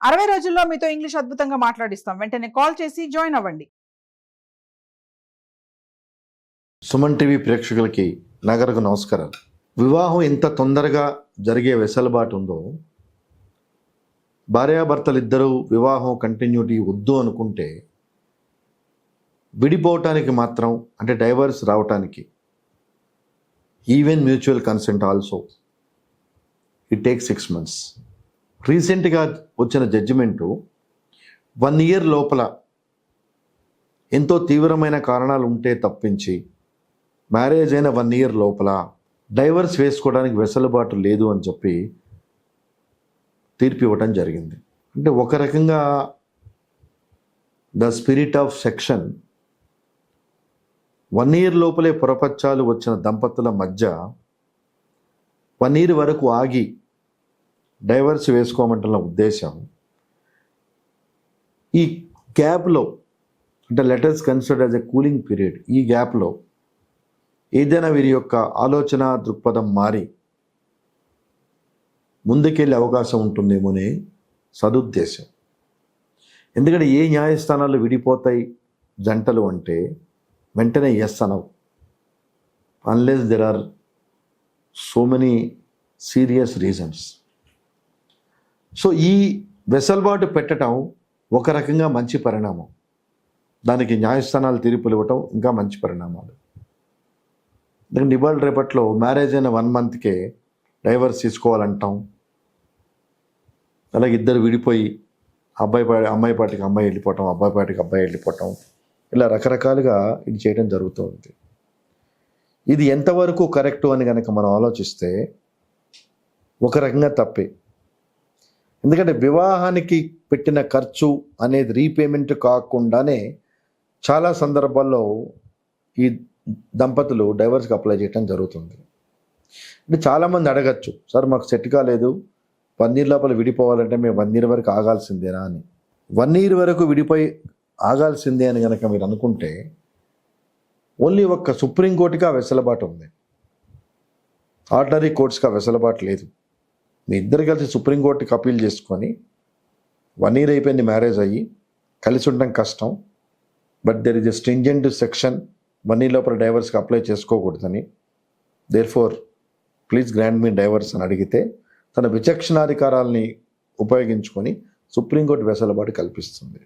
60 రోజుల్లో మీతో ఇంగ్లీష్ అద్భుతంగా మాట్లాడిస్తాం. వెంటనే కాల్ చేసి జాయిన్ అవ్వండి. సుమన్ టీవీ ప్రేక్షకులకి నగరకు నమస్కారాలు. వివాహం ఎంత తొందరగా జరిగే వెసులుబాటు ఉందో, భార్యాభర్తలు ఇద్దరూ వివాహం కంటిన్యూటీ వద్దు అనుకుంటే విడిపోవటానికి మాత్రం, అంటే డైవర్స్ రావటానికి, even mutual consent also it take 6 months. రీసెంట్గా వచ్చిన జడ్జిమెంటు 1 year లోపల ఎంతో తీవ్రమైన కారణాలు ఉంటే తప్పించి మ్యారేజ్ అయిన 1 year లోపల డైవర్స్ వేసుకోవడానికి వెసులుబాటు లేదు అని చెప్పి తీర్పు ఇవ్వటం జరిగింది. అంటే ఒక రకంగా the spirit of section 1 year లోపలే పొరపచ్చాలు వచ్చిన దంపతుల మధ్య 1 year వరకు ఆగి డైవర్స్ వేసుకోమంటున్న ఉద్దేశం, ఈ గ్యాప్లో, అంటే letters considered as a cooling period, ఈ గ్యాప్లో ఏదైనా వీరి యొక్క ఆలోచన దృక్పథం మారి ముందుకెళ్ళే అవకాశం ఉంటుందేమోనే సదుద్దేశం. ఎందుకంటే ఏ న్యాయస్థానాలు విడిపోతాయి జంటలు అంటే వెంటనే ఎస్ అనవు, unless there are so many serious reasons. So ఈ వెసులుబాటు పెట్టడం ఒక రకంగా మంచి పరిణామం, దానికి న్యాయస్థానాలు తీర్పులు ఇవ్వటం ఇంకా మంచి పరిణామాలు. ఎందుకంటే ఇవాళ రేపట్లో మ్యారేజ్ అయిన 1 monthకే డైవర్స్ తీసుకోవాలంటాం, అలాగే ఇద్దరు విడిపోయి అమ్మాయి పాటికి అమ్మాయి వెళ్ళిపోవటం, అబ్బాయి పాటికి అబ్బాయి వెళ్ళిపోవటం, ఇలా రకరకాలుగా ఇది చేయడం జరుగుతూ ఉంది. ఇది ఎంతవరకు కరెక్టు అని కనుక మనం ఆలోచిస్తే ఒక రకంగా తప్పే. ఎందుకంటే వివాహానికి పెట్టిన ఖర్చు అనేది రీపేమెంట్ కాకుండానే చాలా సందర్భాల్లో ఈ దంపతులు డైవర్స్కి అప్లై చేయడం జరుగుతుంది. అంటే చాలామంది అడగచ్చు, సార్ మాకు సెట్ కాలేదు, 1 year లోపల విడిపోవాలంటే మేము 1 year వరకు ఆగాల్సిందేనా అని. 1 year వరకు విడిపోయి ఆగాల్సిందే అని కనుక మీరు అనుకుంటే ఓన్లీ ఒక్క సుప్రీంకోర్టుకి ఆ వెసులుబాటు ఉంది, ఆర్డినరీ కోర్ట్స్కి ఆ వెసులుబాటు లేదు. మీ ఇద్దరు కలిసి సుప్రీంకోర్టుకి అపీల్ చేసుకొని 1 year అయిపోయింది మ్యారేజ్ అయ్యి, కలిసి ఉండడం కష్టం, but there is a stringent section 1 year లోపల డైవర్స్కి అప్లై చేసుకోకూడదని, therefore please grant me divorce అని అడిగితే తన విచక్షణాధికారాలని ఉపయోగించుకొని సుప్రీంకోర్టు వెసులుబాటు కల్పిస్తుంది.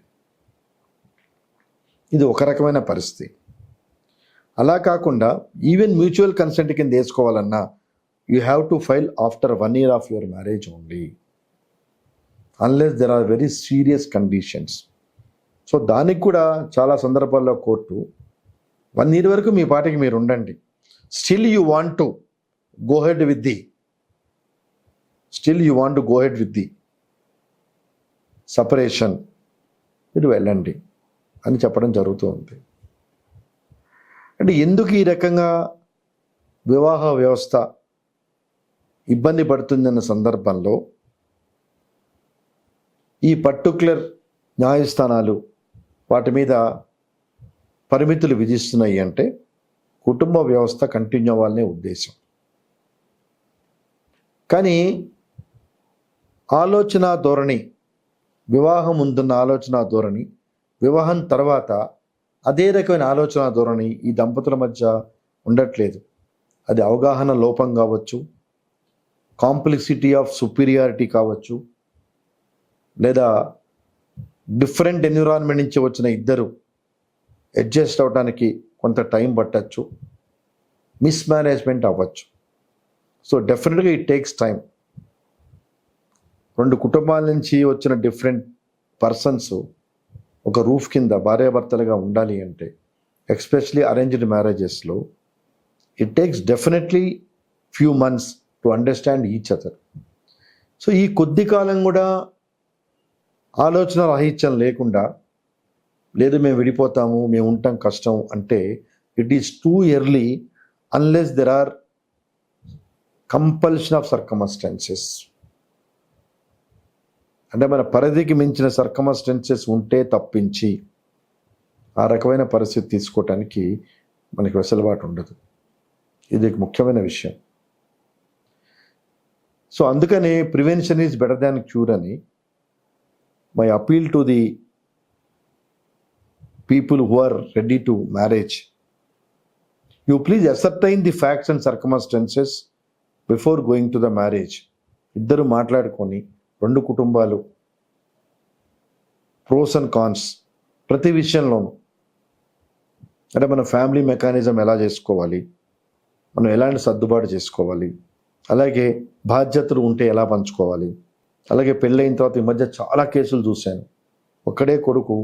ఇది ఒక రకమైన పరిస్థితి. అలా కాకుండా ఈవెన్ మ్యూచువల్ కన్సెంట్ కింద వేసుకోవాలన్నా you have to file after 1 year of your marriage only, unless there are very serious conditions. So దానికి కూడా చాలా సందర్భాల్లో కోర్టు 1 year వరకు మీ పాటికి మీరు ఉండండి, still you want to go head with the separation, మీరు వెళ్ళండి అని చెప్పడం జరుగుతూ ఉంది. అంటే ఎందుకు ఈ రకంగా వివాహ వ్యవస్థ ఇబ్బంది పడుతుందన్న సందర్భంలో ఈ పర్టిక్యులర్ న్యాయస్థానాలు వాటి మీద పరిమితులు విధిస్తున్నాయి అంటే కుటుంబ వ్యవస్థ కంటిన్యూ అవ్వాలనే ఉద్దేశం. కానీ ఆలోచన ధోరణి, వివాహం ముందున్న ఆలోచన ధోరణి, వివాహం తర్వాత అదే రకమైన ఆలోచన ధోరణి ఈ దంపతుల మధ్య ఉండట్లేదు. అది అవగాహన లోపం కావచ్చు, కాంప్లెక్సిటీ ఆఫ్ సుపీరియారిటీ కావచ్చు, లేదా డిఫరెంట్ ఎన్విరాన్మెంట్ నుంచి వచ్చిన ఇద్దరు అడ్జస్ట్ అవడానికి కొంత టైం పట్టచ్చు, మిస్మేనేజ్మెంట్ అవ్వచ్చు. సో డెఫినెట్గా ఇట్ టేక్స్ టైం. 2 కుటుంబాల నుంచి వచ్చిన డిఫరెంట్ పర్సన్స్ ఒక రూఫ్ కింద భార్యాభర్తలుగా ఉండాలి అంటే, ఎస్పెషలీ అరేంజ్డ్ మ్యారేజెస్లో, it takes definitely few months to understand each other. So ఈ కొద్ది కాలం కూడా ఆలోచన రాహిత్యం లేకుండా, లేదు మేము విడిపోతాము, మేము ఉంటాం కష్టం అంటే it is too early unless there are compulsion of circumstances. అంటే మన పరిధికి మించిన సర్కమస్టెన్సెస్ ఉంటే తప్పించి ఆ రకమైన పరిస్థితి తీసుకోవటానికి మనకి వెసులుబాటు ఉండదు. ఇది ముఖ్యమైన విషయం. సో అందుకని prevention is better than cure అని my appeal to the people who are ready to marriage, you please ascertain the facts and circumstances before going to the marriage. ఇద్దరు మాట్లాడుకొని రెండు కుటుంబాలు ప్రోస్ అండ్ కాన్స్ ప్రతి విషయంలోనూ, అంటే మన ఫ్యామిలీ మెకానిజం ఎలా చేసుకోవాలి, మనం ఎలాంటి సర్దుబాటు చేసుకోవాలి, అలాగే బాధ్యతలు ఉంటే ఎలా పంచుకోవాలి, అలాగే పెళ్ళైన తర్వాత ఈ మధ్య చాలా కేసులు చూశాను. ఒక్కడే కొడుకు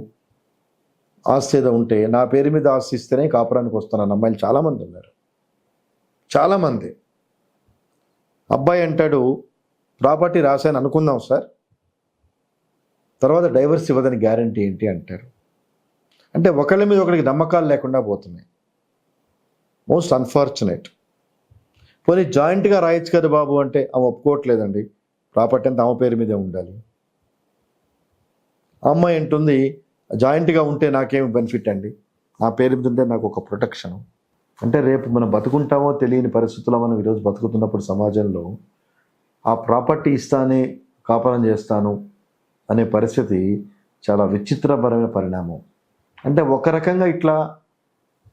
ఆస్తి ఏదో ఉంటే నా పేరు మీద ఆస్తి ఇస్తేనే కాపురానికి వస్తానన్న అమ్మాయిలు చాలామంది ఉన్నారు. చాలామంది. అబ్బాయి అంటాడు ప్రాపర్టీ రాశాను అనుకుందాం సార్, తర్వాత డైవర్స్ ఇవ్వదని గ్యారంటీ ఏంటి అంటారు. అంటే ఒకళ్ళ మీద ఒకరికి నమ్మకాలు లేకుండా పోతున్నాయి. Most unfortunate. పోనీ జాయింట్గా రాయొచ్చు కదా బాబు అంటే ఆమె ఒప్పుకోవట్లేదండి, ప్రాపర్టీ అంతా ఆమె పేరు మీదే ఉండాలి. అమ్మాయి అంటుంది జాయింట్గా ఉంటే నాకేమి బెనిఫిట్ అండి, నా పేరు మీద ఉంటే నాకు ఒక ప్రొటెక్షన్. అంటే రేపు మనం బతుకుంటామో తెలియని పరిస్థితుల్లో మనం ఈరోజు బతుకుతున్నప్పుడు సమాజంలో ఆ ప్రాపర్టీ ఇస్తానే కాపురం చేస్తాను అనే పరిస్థితి చాలా విచిత్రపరమైన పరిణామం. అంటే ఒక రకంగా ఇట్లా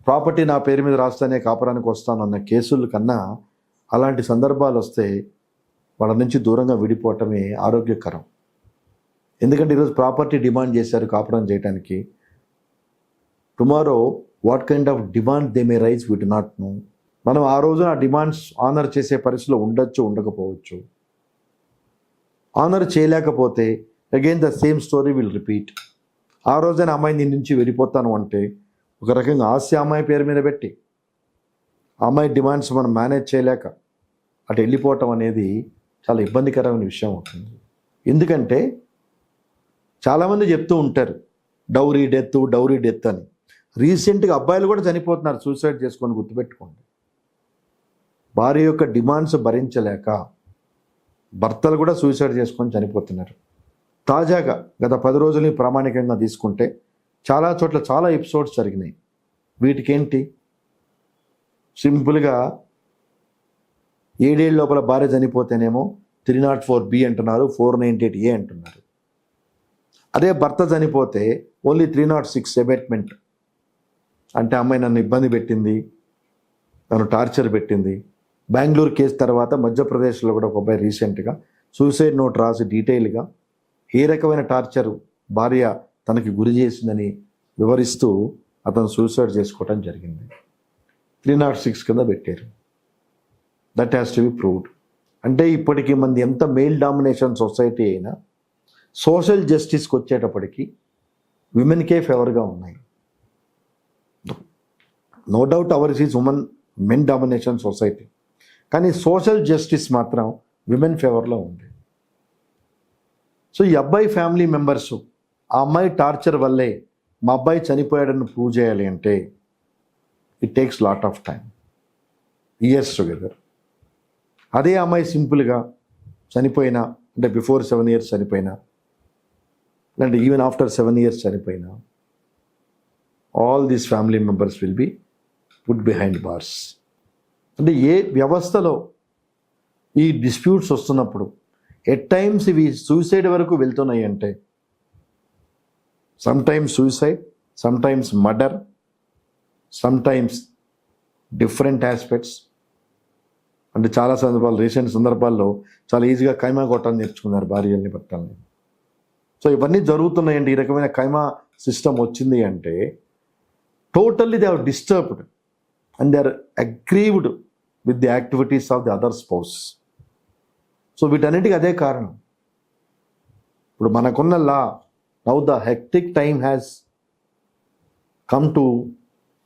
ప్రాపర్టీ నా పేరు మీద రాస్తానే కాపురానికి వస్తాను అన్న కేసుల కన్నా అలాంటి సందర్భాలు వస్తే వాళ్ళ నుంచి దూరంగా విడిపోవటమే ఆరోగ్యకరం. ఎందుకంటే ఈరోజు ప్రాపర్టీ డిమాండ్ చేశారు కాపురం చేయడానికి. Tomorrow what kind of demand they may raise we do not know. మనం ఆ రోజున ఆ డిమాండ్స్ ఆనర్ చేసే పరిస్థితిలో ఉండొచ్చు, ఉండకపోవచ్చు. ఆనర్ చేయలేకపోతే again the same story will repeat. ఆ రోజైన అమ్మాయి నీ నుంచి వెళ్ళిపోతాను అంటే ఒక రకంగా ఆస్తి అమ్మాయి పేరు మీద పెట్టి అమ్మాయి డిమాండ్స్ మనం మేనేజ్ చేయలేక అటు వెళ్ళిపోవటం అనేది చాలా ఇబ్బందికరమైన విషయం అవుతుంది. ఎందుకంటే చాలామంది చెప్తూ ఉంటారు డౌరీ డెత్ అని. రీసెంట్గా అబ్బాయిలు కూడా చనిపోతున్నారు సూసైడ్ చేసుకొని, గుర్తుపెట్టుకోండి. భార్య యొక్క డిమాండ్స్ భరించలేక భర్తలు కూడా సూసైడ్ చేసుకొని చనిపోతున్నారు. తాజాగా గత 10 రోజులని ప్రామాణికంగా తీసుకుంటే చాలా చోట్ల చాలా ఎపిసోడ్స్ జరిగినాయి. వీటికేంటి, సింపుల్గా 7 ఏళ్ళ లోపల భార్య చనిపోతేనేమో 304B అంటున్నారు, 498A అంటున్నారు. అదే భర్త చనిపోతే ఓన్లీ 306 అబేట్మెంట్. అంటే అమ్మాయి నన్ను ఇబ్బంది పెట్టింది, నన్ను టార్చర్ పెట్టింది. బెంగళూరు కేసు తర్వాత మధ్యప్రదేశ్లో కూడా ఒక అబ్బాయి రీసెంట్గా సూసైడ్ నోట్ రాసి డీటెయిల్గా ఏ రకమైన టార్చర్ భార్య తనకి గురి చేసిందని వివరిస్తూ అతను సూసైడ్ చేసుకోవటం జరిగింది. 306 కింద పెట్టారు. That has to be proved. అంటే ఇప్పటికీ మంది ఎంత మెయిల్ డామినేషన్ సొసైటీ అయినా సోషల్ జస్టిస్కి వచ్చేటప్పటికి విమెన్కే ఫేవర్గా ఉన్నాయి. No doubt ours is men domination society, కానీ సోషల్ జస్టిస్ మాత్రం విమెన్ ఫేవర్లో ఉంది. సో ఈ అబ్బాయి ఫ్యామిలీ మెంబర్స్ ఆ అమ్మాయి టార్చర్ వల్లే మా అబ్బాయి చనిపోయాడని ప్రూవ్ చేయాలి అంటే it takes lot of time, years together. అదే అమ్మాయి సింపుల్గా చనిపోయినా, అంటే బిఫోర్ 7 years చనిపోయినా, అంటే ఈవెన్ ఆఫ్టర్ 7 years చనిపోయినా, all these family members will be put behind bars. అంటే ఏ వ్యవస్థలో ఈ డిస్ప్యూట్స్ వస్తున్నప్పుడు ఎట్ టైమ్స్ ఇవి సూసైడ్ వరకు వెళ్తున్నాయి అంటే, some times suicide, some times murder, some times different aspects. అంటే చాలా సందర్భాలు, రీసెంట్ సందర్భాల్లో చాలా ఈజీగా కైమా కొట్టాలని నేర్చుకున్నారు భార్యల్ని భర్తల్ని. సో ఇవన్నీ జరుగుతున్నాయండి. ఈ రకమైన కైమా సిస్టమ్ వచ్చింది అంటే totally they are disturbed and they are aggrieved with the activities of the other spouse. So వీటన్నిటికీ అదే కారణం. ఇప్పుడు మనకున్న law, now the hectic time has come to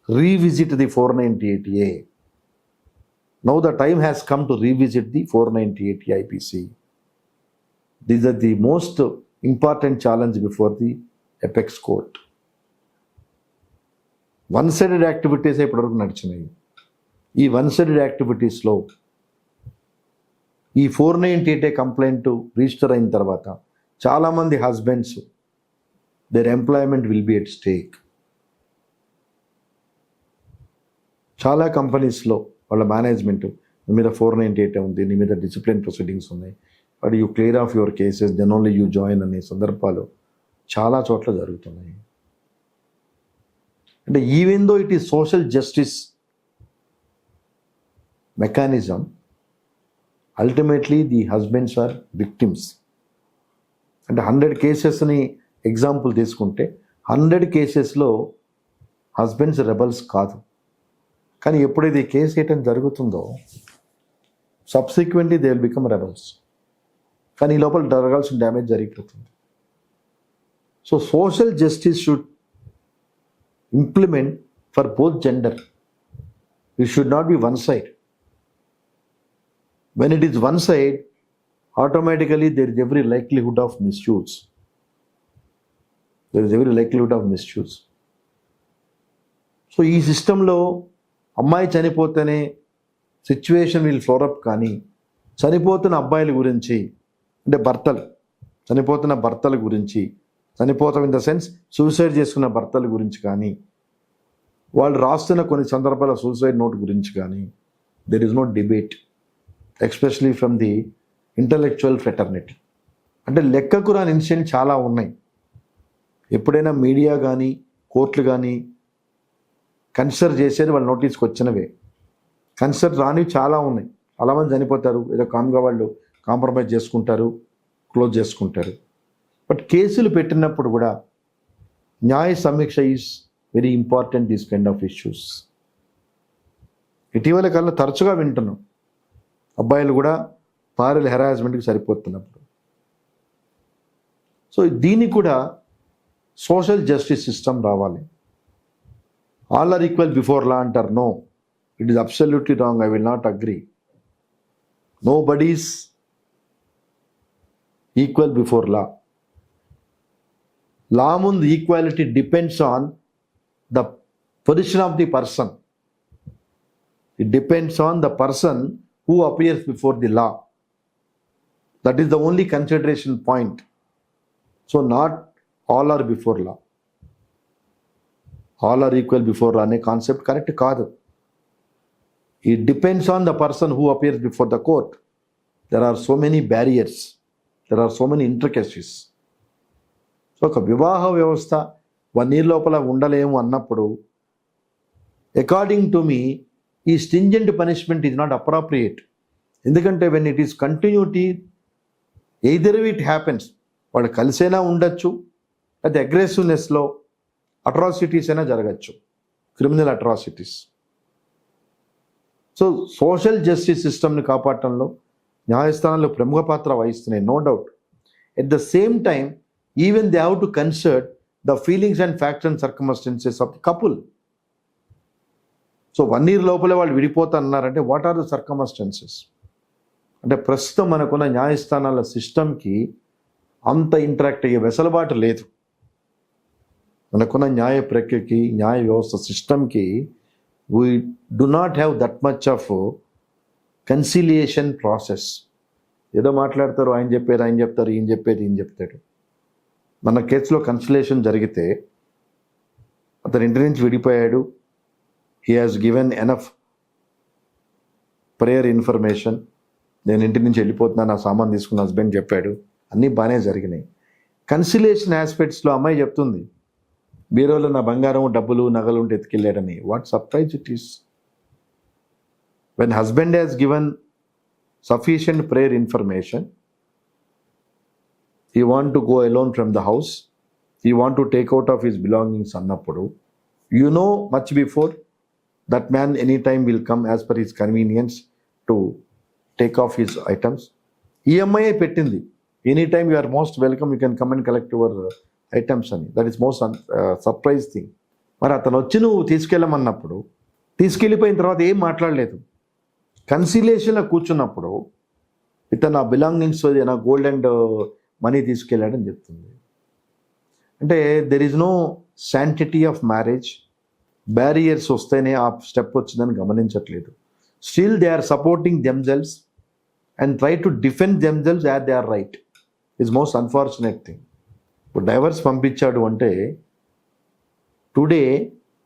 revisit the 498A. Now the time has come to revisit the 498 IPC. These are the most important challenge before the apex court. One-sided activities ఇప్పటివరకు నడిచినాయి. ఈ one-sided యాక్టివిటీస్లో ఈ 498A complaint register అయిన తర్వాత చాలామంది husbands their employment will be at stake. చాలా కంపెనీస్లో వాళ్ళ మేనేజ్మెంట్ నీ మీద 498 ఉంది, నీ మీద డిసిప్లిన్ ప్రొసీడింగ్స్ ఉన్నాయి, but you clear off your cases then only you join అనే సందర్భాలు చాలా చోట్ల జరుగుతున్నాయి. అంటే even though it is social justice mechanism, ultimately the husbands are victims. అంటే 100 కేసెస్ని ఎగ్జాంపుల్ తీసుకుంటే 100 కేసెస్లో హస్బెండ్స్ రెబల్స్ కాదు. కానీ ఎప్పుడైతే ఈ కేసు వేయటం జరుగుతుందో subsequently they will become rebels. కానీ ఈ లోపల జరగాల్సిన డ్యామేజ్ జరిగిపోతుంది. So social justice should implement for both gender. It should not be one side. When it is one side, automatically there is every likelihood of misuse. So ఈ సిస్టంలో అమ్మాయి చనిపోతేనే situation will floor up. కానీ చనిపోతున్న అబ్బాయిల గురించి, అంటే చనిపోతున్న భర్తల గురించి, చనిపోతాం in the sense suicide చేసుకున్న భర్తల గురించి కానీ, వాళ్ళు రాస్తున్న కొన్ని సందర్భాల సూసైడ్ నోట్ గురించి కానీ there is no debate, especially from the intellectual fraternity. అంటే లెక్కకు రాని ఇన్సిడెంట్ చాలా ఉన్నాయి. ఎప్పుడైనా మీడియా కానీ కోర్టులు కానీ కన్సిడర్ చేసేది వాళ్ళ నోటీస్కి వచ్చినవే. కన్సిడర్ రానివి చాలా ఉన్నాయి. చాలామంది చనిపోతారు, ఏదో కామ్గా వాళ్ళు కాంప్రమైజ్ చేసుకుంటారు, క్లోజ్ చేసుకుంటారు. బట్ కేసులు పెట్టినప్పుడు కూడా న్యాయ సమీక్ష is very important these kind of issues. ఇటీవల కాలంలో తరచుగా వింటున్నాం అబ్బాయిలు కూడా పారల్ హెరాస్మెంట్కి సరిపోతున్నప్పుడు. సో దీనికి కూడా సోషల్ జస్టిస్ సిస్టమ్ రావాలి. All are equal before law అంటారు. No, it is absolutely wrong. I will not agree. Nobody's equal before law. Law ముందు equality depends on the position of the person. It depends on the person who appears before the law. That is the only consideration point. So not all are before law. All are equal before law అనే concept correct కాదు. It depends on the person who appears before the court. There are so many barriers. There are so many intricacies. So ఒక వివాహ వ్యవస్థ 1 year లోపల ఉండలేము అన్నప్పుడు according to me ఈ stringent punishment is not appropriate. ఎందుకంటే when it is continuity, either it happens, వాళ్ళు కలిసైనా ఉండొచ్చు, అయితే అగ్రెసివ్నెస్లో అట్రాసిటీస్ అయినా జరగచ్చు, criminal atrocities. So social justice సిస్టమ్ని కాపాడటంలో న్యాయస్థానాలు ప్రముఖ పాత్ర వహిస్తున్నాయి, no doubt. At the same time even they have to consider the feelings and facts and circumstances of the couple. So 1 year లోపలే వాళ్ళు విడిపోతున్నారంటే వాట్ ఆర్ ద సర్కమ్స్టెన్సెస్? అంటే ప్రస్తుతం మనకున్న న్యాయస్థానాల సిస్టమ్కి అంత ఇంటరాక్ట్ అయ్యే వెసులుబాటు లేదు. మనకున్న న్యాయ ప్రక్రియకి, న్యాయ వ్యవస్థ సిస్టమ్కి we do not have that much of conciliation process. ఏదో మాట్లాడతారు, ఆయన చెప్పేది ఆయన చెప్తారు, ఈయన చెప్పేది ఈయన చెప్తాడు. మన కేసులో కన్సిలేషన్ జరిగితే అతని ఇంటి నుంచి విడిపోయాడు, he has given enough prayer information, నేను ఇంటి నుంచి వెళ్ళిపోతున్నా, నా సామాన్ తీసుకున్న హస్బెండ్ చెప్పాడు, అన్నీ బాగానే జరిగినాయి. కన్సిలేషన్ ఆస్పెక్ట్స్లో అమ్మాయి చెప్తుంది, బీరోలో నా బంగారం, డబ్బులు, నగలు ఉంటే ఎత్తుకెళ్ళాడని. What surprise it is when husband has given sufficient prayer information. he want to go alone from the house, he want to take out of his belongings అన్నప్పుడు, you know much before that man anytime will come as per his convenience to take off his items. EMI పెట్టింది, anytime you are most welcome, you can come and collect your items అని. that is most surprise thing. మరి అతను వచ్చి నువ్వు తీసుకెళ్ళమన్నప్పుడు తీసుకెళ్ళిపోయిన తర్వాత ఏం మాట్లాడలేదు. కన్సిలేషన్లో కూర్చున్నప్పుడు ఇతను నా బిలాంగింగ్స్, నా గోల్డ్ అండ్ మనీ తీసుకెళ్ళాడని చెప్తుంది. అంటే there is no sanctity of marriage. Barriers వస్తేనే ఆ స్టెప్ వచ్చిందని గమనించట్లేదు. Still they are supporting themselves and try to defend themselves as they are right. Is most unfortunate thing. ఇప్పుడు డైవర్స్ పంపించాడు అంటే today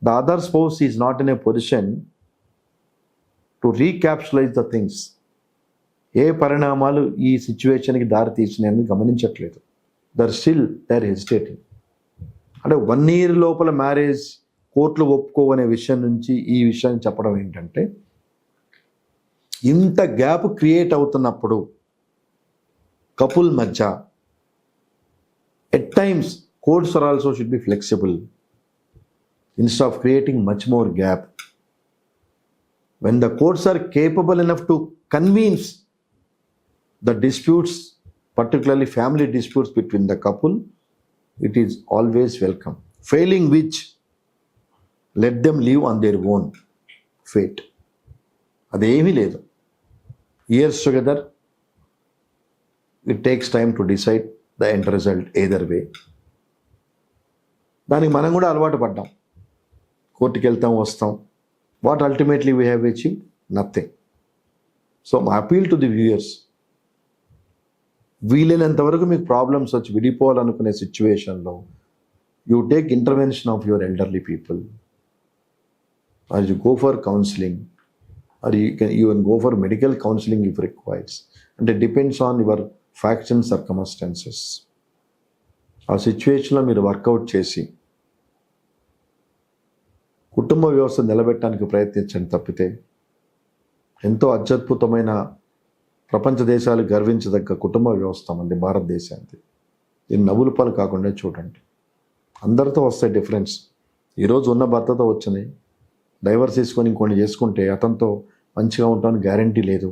the other spouse is not in a position to recapitulate the things. ఏ పరిణామాలు ఈ సిచ్యువేషన్కి దారి తీసినాయని గమనించట్లేదు. There still they are hesitating. అంటే 1 year లోపల మ్యారేజ్ కోర్టులు ఒప్పుకోవనే విషయం నుంచి ఈ విషయాన్ని చెప్పడం ఏంటంటే, ఇంత గ్యాప్ క్రియేట్ అవుతున్నప్పుడు కపుల్ మధ్య at times courts are also should be flexible instead of creating much more gap. When the courts are capable enough to convince the disputes, particularly family disputes between the couple, it is always welcome. Failing which, let them live on their own fate. అదేమీ లేదు. Years together, it takes time to decide the end result either way. దానికి మనం కూడా అలవాటు పడ్డాం. కోర్టుకి వెళ్తాం, వస్తాం. What ultimately we have achieved? Nothing. So my appeal to the viewers, వీలైనంత వరకు మీకు ప్రాబ్లమ్స్ వచ్చి విడిపోవాలనుకునే సిచ్యువేషన్లో you take intervention of your elderly people, or you go for counselling, or you can go for medical counselling if requires. అంటే depends on your facts and circumstances. ఆ సిచ్యువేషన్లో మీరు వర్కౌట్ చేసి కుటుంబ వ్యవస్థ నిలబెట్టడానికి ప్రయత్నించండి తప్పితే, ఎంతో అత్యద్భుతమైన ప్రపంచ దేశాలు గర్వించదగ్గ కుటుంబ వ్యవస్థ మంది భారతదేశానికి. దీన్ని నవ్వుల పాలు కాకుండా చూడండి. అందరితో వస్తాయి డిఫరెన్స్. ఈరోజు ఉన్న భర్తతో వచ్చినాయి, డైవర్స్ తీసుకొని ఇంకొన్ని చేసుకుంటే అతనితో మంచిగా ఉంటామని గ్యారంటీ లేదు.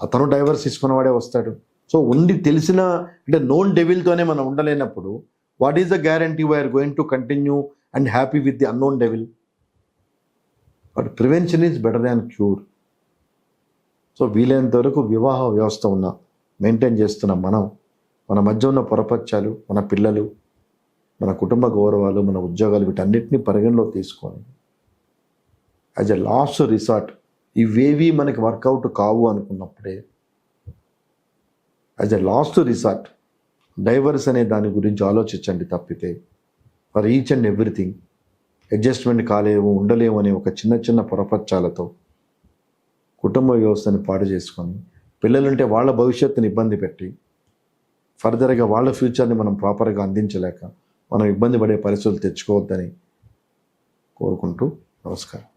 అతను డైవర్స్ తీసుకున్నవాడే వస్తాడు. సో ఉండి తెలిసిన అంటే నోన్ డెవిల్తోనే మనం ఉండలేనప్పుడు what is the guarantee we are going to continue and happy with the unknown devil? But prevention is better than cure. So వీలైనంత వరకు వివాహ వ్యవస్థ మెయింటైన్ చేస్తున్న మన మధ్య ఉన్న పొరపచ్చాలు, మన పిల్లలు, మన కుటుంబ గౌరవాలు, మన ఉద్యోగాలు, వీటన్నిటిని పరిగణలో తీసుకొని యాజ్ ఎ లాస్ట్ రిసార్ట్ ఇవేవి మనకి వర్కౌట్ కావు అనుకున్నప్పుడే as a last resort divorce అనే దాని గురించి ఆలోచించండి తప్పితే for each and everything adjustment కాలేము, ఉండలేము అనే ఒక చిన్న పొరపచ్చాలతో కుటుంబ వ్యవస్థని పాడు చేసుకొని పిల్లలుంటే వాళ్ళ భవిష్యత్తుని ఇబ్బంది పెట్టి ఫర్దర్గా వాళ్ళ ఫ్యూచర్ని మనం ప్రాపర్గా అందించలేక మనం ఇబ్బంది పడే పరిస్థితులు తెచ్చుకోవద్దని కోరుకుంటూ నమస్కారం.